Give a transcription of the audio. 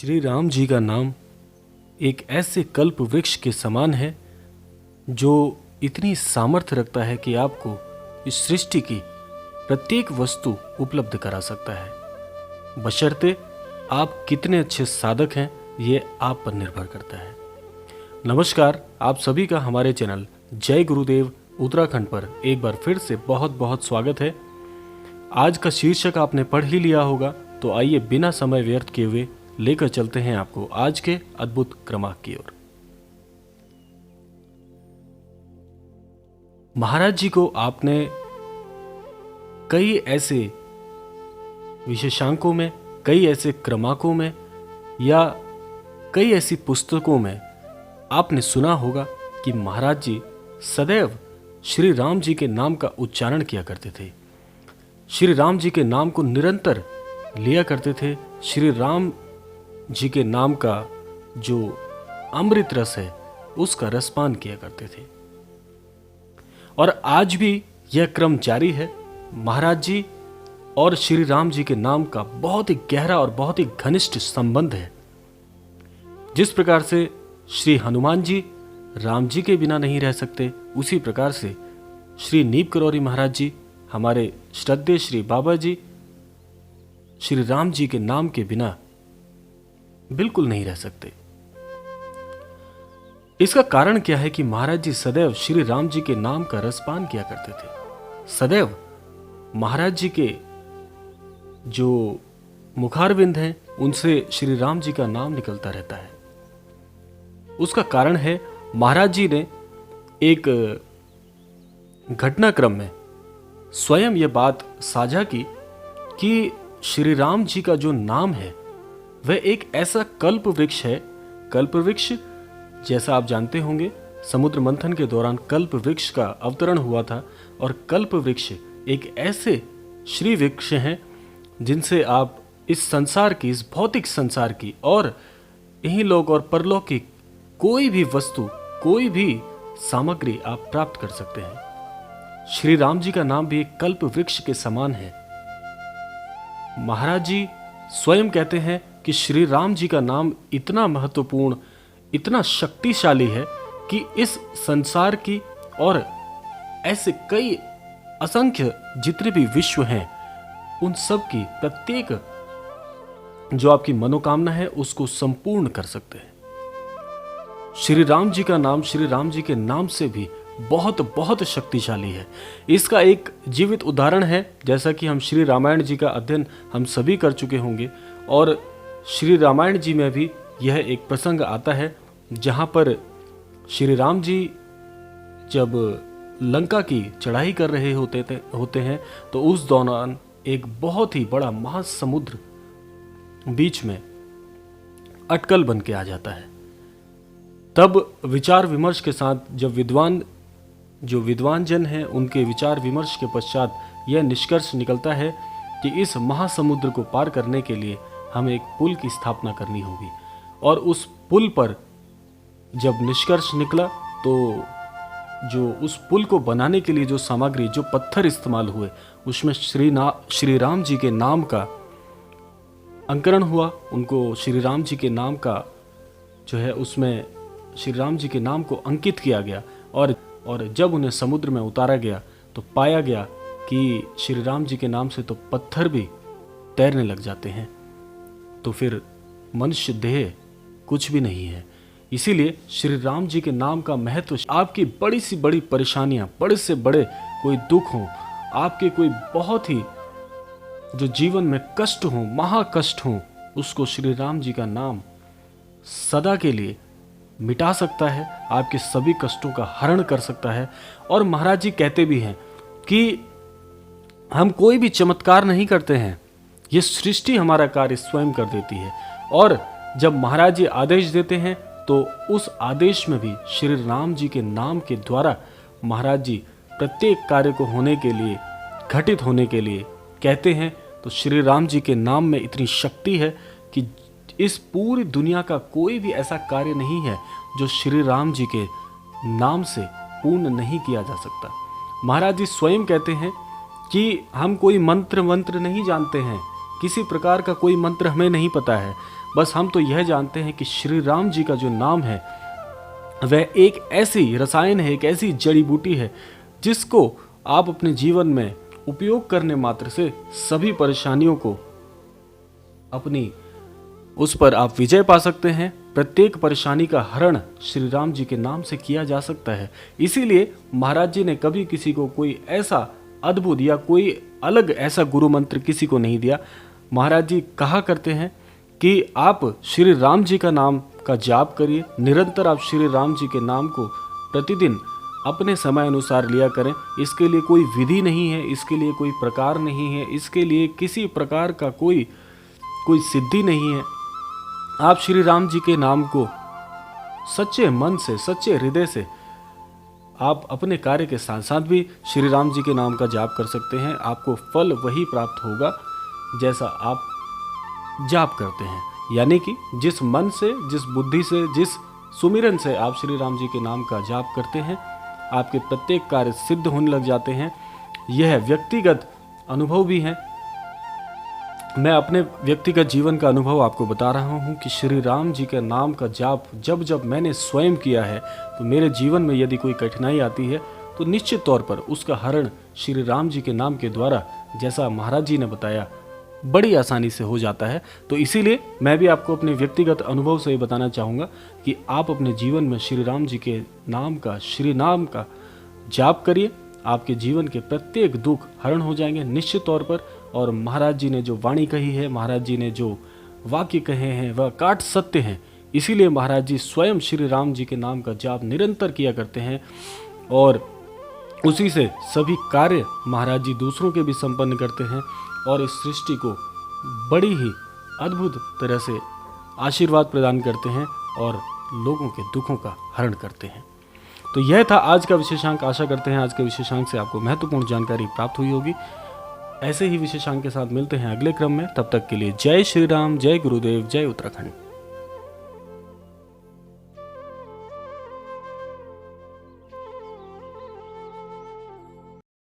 श्री राम जी का नाम एक ऐसे कल्प वृक्ष के समान है जो इतनी सामर्थ्य रखता है कि आपको इस सृष्टि की प्रत्येक वस्तु उपलब्ध करा सकता है, बशर्ते आप कितने अच्छे साधक हैं ये आप पर निर्भर करता है। नमस्कार, आप सभी का हमारे चैनल जय गुरुदेव उत्तराखंड पर एक बार फिर से बहुत बहुत स्वागत है। आज का शीर्षक आपने पढ़ ही लिया होगा, तो आइए बिना समय व्यर्थ किए हुए लेकर चलते हैं आपको आज के अद्भुत क्रमांक की ओर। महाराज जी को आपने कई ऐसे विशेषांकों में, कई ऐसे क्रमांकों में या कई ऐसी पुस्तकों में आपने सुना होगा कि महाराज जी सदैव श्री राम जी के नाम का उच्चारण किया करते थे, श्री राम जी के नाम को निरंतर लिया करते थे, श्री राम जी के नाम का जो अमृत रस है उसका रसपान किया करते थे। और आज भी यह क्रम जारी है। महाराज जी और श्री राम जी के नाम का बहुत ही गहरा और बहुत ही घनिष्ठ संबंध है। जिस प्रकार से श्री हनुमान जी राम जी के बिना नहीं रह सकते, उसी प्रकार से श्री नीप करौरी महाराज जी, हमारे श्रद्धेय श्री बाबा जी, श्री राम जी के नाम के बिना बिल्कुल नहीं रह सकते। इसका कारण क्या है कि महाराज जी सदैव श्री राम जी के नाम का रसपान किया करते थे। सदैव महाराज जी के जो मुखारविंद हैं उनसे श्री राम जी का नाम निकलता रहता है। उसका कारण है महाराज जी ने एक घटनाक्रम में स्वयं यह बात साझा की कि श्री राम जी का जो नाम है वह एक ऐसा कल्प वृक्ष है। कल्प वृक्ष, जैसा आप जानते होंगे, समुद्र मंथन के दौरान कल्प वृक्ष का अवतरण हुआ था। और कल्प वृक्ष एक ऐसे श्री वृक्ष हैं जिनसे आप इस संसार की, इस भौतिक संसार की और यही लोक और परलोक की कोई भी वस्तु, कोई भी सामग्री आप प्राप्त कर सकते हैं। श्री राम जी का नाम भी एक कल्प वृक्ष के समान है। महाराज जी स्वयं कहते हैं कि श्री राम जी का नाम इतना महत्वपूर्ण, इतना शक्तिशाली है कि इस संसार की और ऐसे कई असंख्य जितने भी विश्व हैं उन सब की प्रत्येक जो आपकी मनोकामना है उसको संपूर्ण कर सकते हैं। श्री राम जी का नाम श्री राम जी के नाम से भी बहुत बहुत शक्तिशाली है। इसका एक जीवित उदाहरण है, जैसा कि हम श्री रामायण जी का अध्ययन हम सभी कर चुके होंगे। और श्री रामायण जी में भी यह एक प्रसंग आता है जहाँ पर श्री राम जी जब लंका की चढ़ाई कर रहे होते हैं तो उस दौरान एक बहुत ही बड़ा महासमुद्र बीच में अटकल बन के आ जाता है। तब विचार विमर्श के साथ जब विद्वान जन हैं उनके विचार विमर्श के पश्चात यह निष्कर्ष निकलता है कि इस महासमुद्र को पार करने के लिए हमें एक पुल की स्थापना करनी होगी। और उस पुल पर जब निष्कर्ष निकला तो जो उस पुल को बनाने के लिए जो सामग्री, जो पत्थर इस्तेमाल हुए, उसमें श्री राम जी के नाम का अंकरण हुआ। उनको श्री राम जी के नाम का जो है उसमें श्री राम जी के नाम को अंकित किया गया। और जब उन्हें समुद्र में उतारा गया तो पाया गया कि श्री राम जी के नाम से तो पत्थर भी तैरने लग जाते हैं, तो फिर मनुष्य देह कुछ भी नहीं है। इसीलिए श्री राम जी के नाम का महत्व, आपकी बड़ी सी बड़ी परेशानियां, बड़े से बड़े कोई दुख हो, आपके कोई बहुत ही जो जीवन में कष्ट हो, महाकष्ट हो, उसको श्री राम जी का नाम सदा के लिए मिटा सकता है, आपके सभी कष्टों का हरण कर सकता है। और महाराज जी कहते भी हैं कि हम कोई भी चमत्कार नहीं करते हैं, ये सृष्टि हमारा कार्य स्वयं कर देती है। और जब महाराज जी आदेश देते हैं तो उस आदेश में भी श्री राम जी के नाम के द्वारा महाराज जी प्रत्येक कार्य को होने के लिए, घटित होने के लिए कहते हैं। तो श्री राम जी के नाम में इतनी शक्ति है कि इस पूरी दुनिया का कोई भी ऐसा कार्य नहीं है जो श्री राम जी के नाम से पूर्ण नहीं किया जा सकता। महाराज जी स्वयं कहते हैं कि हम कोई मंत्र नहीं जानते हैं, किसी प्रकार का कोई मंत्र हमें नहीं पता है, बस हम तो यह जानते हैं कि श्री राम जी का जो नाम है वह एक ऐसी रसायन है, एक ऐसी जड़ी बूटी है जिसको आप अपने जीवन में उपयोग करने मात्र से सभी परेशानियों को अपनी उस पर आप विजय पा सकते हैं। प्रत्येक परेशानी का हरण श्री राम जी के नाम से किया जा सकता है। इसीलिए महाराज जी ने कभी किसी को कोई ऐसा अद्भुत या कोई अलग ऐसा गुरु मंत्र किसी को नहीं दिया। महाराज जी कहा करते हैं कि आप श्री राम जी का नाम का जाप करिए, निरंतर आप श्री राम जी के नाम को प्रतिदिन अपने समय अनुसार लिया करें। इसके लिए कोई विधि नहीं है, इसके लिए कोई प्रकार नहीं है, इसके लिए किसी प्रकार का कोई सिद्धि नहीं है। आप श्री राम जी के नाम को सच्चे मन से, सच्चे हृदय से आप अपने कार्य के साथ साथ भी श्री राम जी के नाम का जाप कर सकते हैं। आपको फल वही प्राप्त होगा जैसा आप जाप करते हैं, यानी कि जिस मन से, जिस बुद्धि से, जिस सुमिरन से आप श्री राम जी के नाम का जाप करते हैं, आपके प्रत्येक कार्य सिद्ध होने लग जाते हैं। यह व्यक्तिगत अनुभव भी है। मैं अपने व्यक्तिगत जीवन का अनुभव आपको बता रहा हूँ कि श्री राम जी के नाम का जाप जब जब मैंने स्वयं किया है, तो मेरे जीवन में यदि कोई कठिनाई आती है तो निश्चित तौर पर उसका हरण श्री राम जी के नाम के द्वारा, जैसा महाराज जी ने बताया, बड़ी आसानी से हो जाता है। तो इसीलिए मैं भी आपको अपने व्यक्तिगत अनुभव से ये बताना चाहूँगा कि आप अपने जीवन में श्री राम जी के नाम का, श्री नाम का जाप करिए। आपके जीवन के प्रत्येक दुख हरण हो जाएंगे निश्चित तौर पर। और महाराज जी ने जो वाणी कही है, महाराज जी ने जो वाक्य कहे हैं, वह काट सत्य हैं। इसीलिए महाराज जी स्वयं श्री राम जी के नाम का जाप निरंतर किया करते हैं और उसी से सभी कार्य महाराज जी दूसरों के भी संपन्न करते हैं और इस सृष्टि को बड़ी ही अद्भुत तरह से आशीर्वाद प्रदान करते हैं और लोगों के दुखों का हरण करते हैं। तो यह था आज का विशेषांक। आशा करते हैं आज के विशेषांक से आपको महत्वपूर्ण जानकारी प्राप्त हुई होगी। ऐसे ही विशेषांक के साथ मिलते हैं अगले क्रम में। तब तक के लिए जय श्री राम, जय गुरुदेव, जय उत्तराखंड।